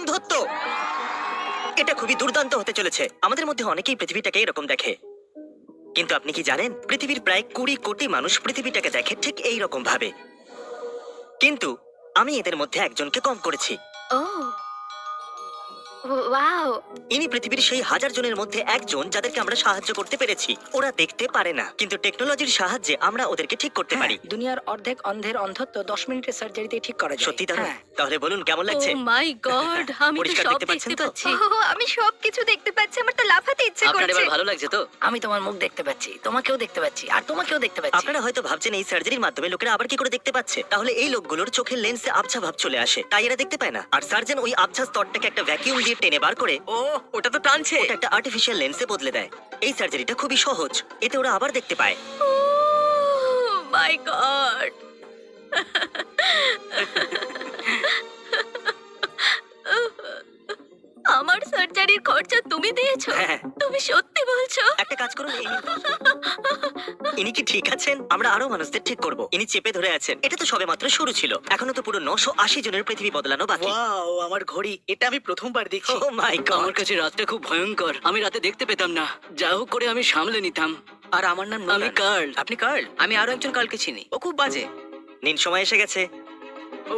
অন্ধত্ব। এটা খুবই দুর্দান্ত হতে চলেছে। আমাদের মধ্যে অনেকেই পৃথিবীটাকে এরকম দেখে, কিন্তু আপনি কি জানেন পৃথিবীর প্রায় 20 কোটি মানুষ পৃথিবীটাকে দেখে ঠিক এই রকম ভাবে। কিন্তু আমি এদের মধ্যে একজনকে কম করেছি। ও ওয়াও। ইনি পৃথিবীর সেই হাজার জনের মধ্যে একজন যাদেরকে আমরা সাহায্য করতে পেরেছি। ওরা দেখতে পারে না, কিন্তু টেকনোলজির সাহায্যে আমরা ওদেরকে ঠিক করতে পারি। দুনিয়ার অর্ধেক অন্ধের অন্ধত্ব 10 মিনিটের সার্জারিতে ঠিক করা যায়। সত্যি দারুণ। হ্যাঁ। তাহলে বলুন কেমন ও লাগছে? মাই গড, আমি তো পরিষ্কার সব দেখতে পাচ্ছেন দেখতে তো? পাচ্ছি। আমি সবকিছু দেখতে পাচ্ছি, আমার তো লাফাতে ইচ্ছে আপনার করছে। এবার ভালো লাগছে তো? আমি তোমার মুখ দেখতে পাচ্ছি, তোমাকেও দেখতে পাচ্ছি, আর তোমাকেও দেখতে পাচ্ছি। আপনারা হয়তো ভাবছেন এই সার্জারির মাধ্যমে লোকেরা আবার কি করে দেখতে পাচ্ছে। তাহলে এই লোকগুলোর চোখের লেন্সে আবছা ভাব চলে আসে, তাই এরা দেখতে পায় না। আর সার্জন ওই আবছা স্তরটাকে একটা ভ্যাকিউম দিয়ে টেনে বার করে ও, ওটা তো টানছে। ওটা একটা আর্টিফিশিয়াল লেন্সে বদলে দেয়। এই সার্জারিটা খুবই সহজ, এতে ওরা আবার দেখতে পায়। ও মাই গড। আমার সার্জারির খরচা তুমি দিয়েছো? হ্যাঁ। তুমি সত্যি বলছো? একটা কাজ করুন, ইনি কি ঠিক আছেন? আমরা আরো মানুষদের ঠিক করব। ইনি চেপে ধরে আছেন। এটা তো সবেমাত্র শুরু ছিল, এখনো তো পুরো 980 জনের পৃথিবী বদলানো বাকি। ওয়াও, আমার ঘড়ি, এটা আমি প্রথমবার দেখছি। ও মাই আমার গড। কাছে রাতটা খুব ভয়ঙ্কর। আমি রাতে দেখতে পেতাম না, যা হোক করে আমি সামলে নিতাম। আর আমার নাম আমি নোলান। কার্ল। আপনি কার্ল? আমি আরো একজন কার্লকে চিনি, ও খুব বাজে। নিন, সময় এসে গেছে।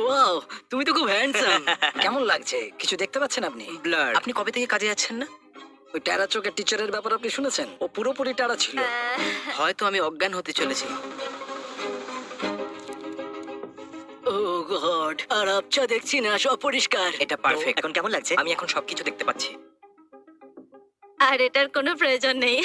ওয়াও, তুমি তো খুব হ্যান্ডসাম। কেমন লাগছে? কিছু দেখতে পাচ্ছেন আপনি? ব্লার। আপনি কবে থেকে কাজে যাচ্ছেন না? ওই টেরা চোখের টিচারের ব্যাপারে আপনি শুনেছেন? ও পুরোপুরি টেরা ছিল। হয়তো আমি অজ্ঞান হতে চলেছি। ও গড, আর আবছা দেখছি না, সব পরিষ্কার। এটা পারফেক্ট। এখন কেমন লাগছে? আমি এখন সবকিছু দেখতে পাচ্ছি। আর এটার কোনো প্রয়োজন নেই।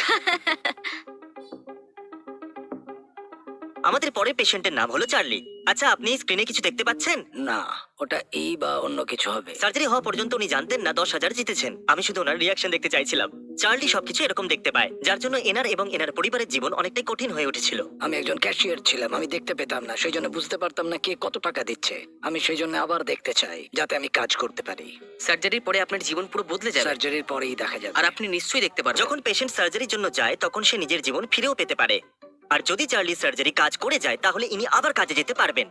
আমাদের পরের পেশেন্টের নাম হলো চার্লি। আচ্ছা, আপনি স্ক্রিনে কিছু দেখতে পাচ্ছেন? না, ওটা এই বা অন্য কিছু হবে। সার্জারি হওয়া পর্যন্ত উনি জানতেন না 10,000 জিতেছেন। আমি শুধু ওনার রিয়াকশন দেখতে চাইছিলাম। চার্লি সবকিছু এরকম দেখতে পায়, যার জন্য এনার এবং এনার পরিবারের জীবন অনেকটাই কঠিন হয়ে উঠেছিল। আমি একজন ক্যাশিয়ার ছিলাম, আমি দেখতে পেতাম না, সেই জন্য বুঝতে পারতাম না কে কত টাকা দিচ্ছে। আমি সেই জন্য আবার দেখতে চাই, যাতে আমি কাজ করতে পারি। সার্জারির পরে আপনার জীবন পুরো বদলে যাবে, সার্জারির পরেই দেখা যাবে। আর আপনি নিশ্চয়ই দেখতে পারবেন। যখন পেশেন্ট সার্জারির জন্য যায় তখন সে নিজের জীবন ফিরেও পেতে পারে। আর যদি চার্লি সার্জারি কাজ করে যায় তাহলে ইনি আবার কাজে যেতে পারবেন।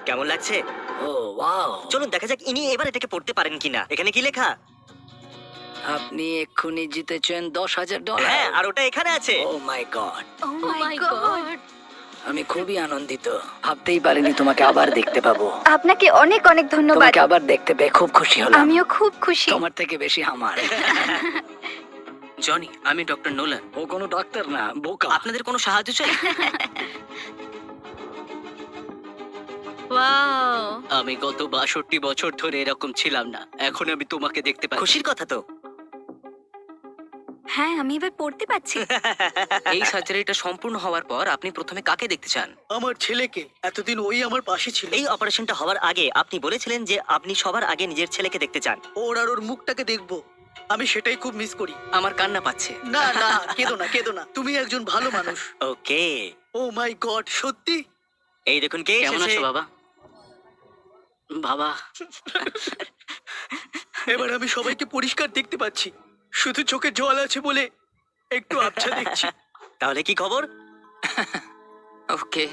কেমন লাগছে? ও ওয়াও, চলুন দেখা যাক ইনি এবার এটাকে পড়তে পারেন কিনা। এখানে কি লেখা? আপনি এক্ষুনি জিতেছেন $10,000। হ্যাঁ, আর ওটা এখানে আছে। ও মাই গড, ও মাই God. গড। আমি খুবই আনন্দিত। ভাবতেই পারিনি তোমাকে আবার দেখতে পাবো। আপনাকে অনেক অনেক ধন্যবাদ। তোমাকে আবার দেখতে পেয়ে খুব খুশি হলাম। আমিও খুব খুশি। তোমার থেকে বেশি আমার। জনি, আমি ডক্টর নোলান। ও কোনো ডাক্তার না, বোকা। আপনাদের কোনো সাহায্য চাই? ওয়াও। আমি গত 62 বছর ধরে এরকম ছিলাম না, এখন আমি তোমাকে দেখতে পাচ্ছি। খুশির কথা তো। হ্যাঁ, আমি এবার পড়তে পারছি। এই সার্জারিটা সম্পূর্ণ হওয়ার পর আপনি প্রথমে কাকে দেখতে চান? আমার ছেলেকে। এতদিন ওই আমার পাশে ছিল। এই অপারেশনটা হওয়ার আগে আপনি বলেছিলেন যে আপনি সবার আগে নিজের ছেলেকে দেখতে চান। ওর আর ওর মুখটাকে দেখবো, আমি সেটাই খুব মিস করি। আমার কান্না পাচ্ছে। না না, কেঁদো না, কেঁদো না, তুমি একজন ভালো মানুষ। ওকে, ও মাই গড, সত্যি? এই দেখুন কে কেমন এসেছে। আছো বাবা? বাবা, এবার আমি সবাইকে পরিষ্কার দেখতে পাচ্ছি, শুধু চোখে জল আছে বলে একটু আবছা দেখছি। তাহলে কি খবর? ওকে।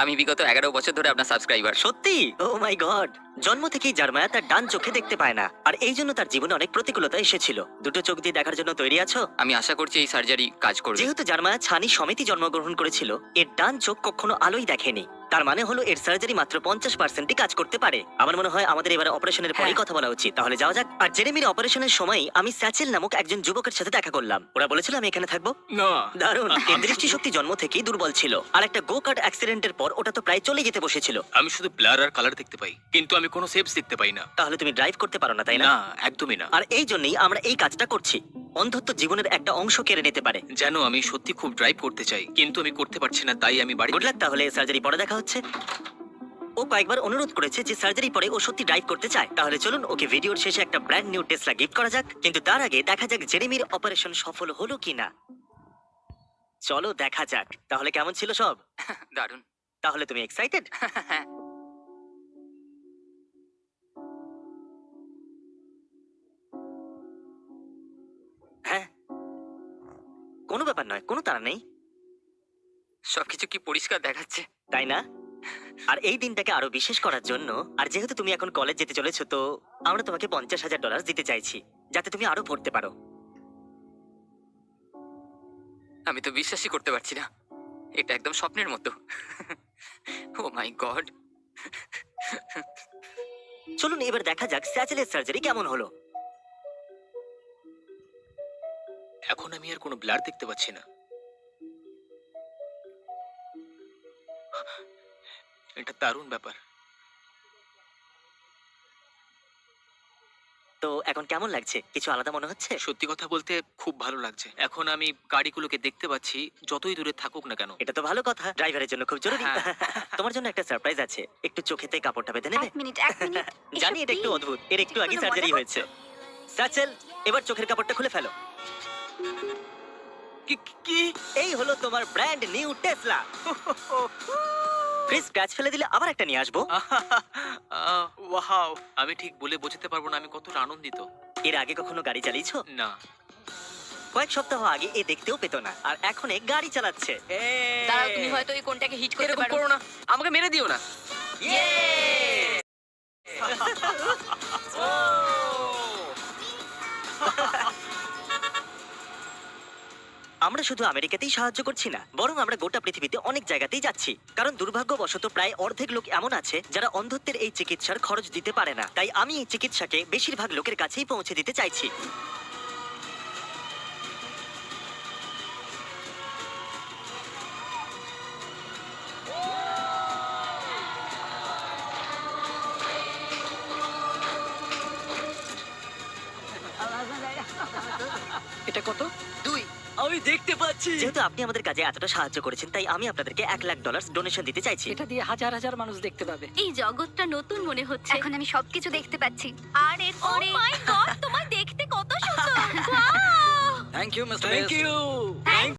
আমি বিগত 11 বছর ধরে আপনার সাবস্ক্রাইবার। সত্যি? ও মাই গড। জন্ম থেকেই জার্মায়া তার ডান চোখে দেখতে পায় না, আর এই জন্য তার জীবনে অনেক প্রতিকূলতা এসেছিল। দুটো চোখ দিয়ে দেখার জন্য তৈরি আছো? আমি আশা করছি এই সার্জারি কাজ করবে। যেহেতু জার্মায়া ছানি সমিতি জন্মগ্রহণ করেছিল, এর ডান চোখ কখনো আলোই দেখেনি। তার মানে হলো এর সার্জারি মাত্র 50%ই কাজ করতে পারে। আমার মনে হয় আমাদের এবার অপারেশনের পরেই কথা বলা উচিত। তাহলে যাওয়া যাক। আর জেরেমির অপারেশনের সময় আমি স্যাচেল নামক একজন যুবকের সাথে দেখা করলাম। ওরা বলেছিল আমি এখানে থাকবো। না, দারুণ। এর দৃষ্টিশক্তি জন্ম থেকেই দুর্বল ছিল, আর একটা গো কার্ট অ্যাক্সিডেন্টের পর ওটা তো প্রায় চলে যেতে বসেছিল। আমি শুধু ব্লার আর কালার দেখতে পাই, কিন্তু আমি কোনো শেপস দেখতে পাই না। তাহলে তুমি ড্রাইভ করতে পারো না, তাই না? না, একদমই না। আর এই জন্যই আমরা এই কাজটা করছি। অন্ধত্ব জীবনের একটা অংশ কেড়ে নিতে পারে। জানো, আমি সত্যি খুব ড্রাইভ করতে চাই, কিন্তু আমি করতে পারছি না, তাই আমি বাড়ি। Good luck. তাহলে সার্জারি পরে দেখা হচ্ছে। ও কয়েকবার অনুরোধ করেছে যে সার্জারি পরে ও সত্যি ড্রাইভ করতে চায়। তাহলে চলুন ওকে ভিডিওর শেষে একটা ব্র্যান্ড নিউ টেসলা গিফট করা যাক। কিন্তু তার আগে দেখা যাক জেরেমির অপারেশন সফল হলো কিনা। চলো দেখা যাক। তাহলে কেমন ছিল সব? দারুণ। তাহলে তুমি এক্সাইটেড? হ্যাঁ, কোনো ব্যাপার নয়, কোনো তাড়া নেই, সবকিছু কি পরিষ্কার দেখাচ্ছে। তাই না? আর এই দিনটাকে আরো বিশেষ করার জন্য, আর যেহেতু তুমি এখন কলেজ যেতে চলেছো, তো আমরা তোমাকে $50,000 দিতে চাইছি, যাতে তুমি আরো পড়তে পারো। আমি তো বিশ্বাসই করতে পারছি না, এটা একদম স্বপ্নের মতো। ও মাই গড। চলুন এবার দেখা যাক স্যাচেলের সার্জারি কেমন হলো। এখন আমি আর কোনো ব্লার দেখতে পাচ্ছি না। এটা দারুণ ব্যাপার। তো এখন কেমন লাগছে? কিছু আলাদা মনে হচ্ছে? সত্যি কথা বলতে খুব ভালো লাগছে। এখন আমি গাড়িগুলোকে দেখতে পাচ্ছি, যতই দূরে থাকুক না কেন। এটা তো ভালো কথা, ড্রাইভারের জন্য খুব জরুরি। হ্যাঁ। তোমার জন্য একটা সারপ্রাইজ আছে, একটু চোখেতে কাপড়টা বেঁধে নেবে? এক মিনিট জানি এটা একটু অদ্ভুত, এর একটু আগে কোনো সার্জারি মজা হয়েছে। স্যাচেল, এবার চোখের কাপড়টা খুলে ফেলো। কি? এই হলো তোমার brand new Tesla. Please scratch ফেলে দিলে আবার একটা নিয়ে আসবো। ওয়াও, আমি ঠিক বলে বোঝাতে পারবো না আমি কতটা আনন্দিত। এর আগে কখনো গাড়ি চালিয়েছো? না। কয়েক সপ্তাহ আগে এ দেখতেও পেতো না, আর এখন এ গাড়ি চালাচ্ছে। দাঁড়াও, তুমি হয়তো এই কোনটাকে হিট করতে এরকম পারো। করো না, আমাকে মেরে দিও না। আমরা শুধু আমেরিকাতেই সাহায্য করছি না, বরং আমরা গোটা পৃথিবীতে অনেক জায়গাতেই যাচ্ছি। কারণ দুর্ভাগ্যবশত প্রায় অর্ধেক লোক এমন আছে যারা অন্ধত্বের এই চিকিৎসার খরচ দিতে পারে না। তাই আমি এই চিকিৎসাকে বেশিরভাগ লোকের কাছেই পৌঁছে দিতে চাইছি। এটা কত? 2, আমি দেখতে পাচ্ছি। যেহেতু আপনি আমাদের কাজে এতটা সাহায্য করেছেন, তাই আমি আপনাদেরকে $1,00,000 ডোনেশন দিতে চাইছি। এটা দিয়ে হাজার হাজার মানুষ দেখতে পাবে। এই জগৎটা নতুন মনে হচ্ছে। এখন আমি সবকিছু দেখতে পাচ্ছি। আর ও এরপরে মাই গড, তোমায় দেখতে কত সুন্দর। Thank you mister thank you.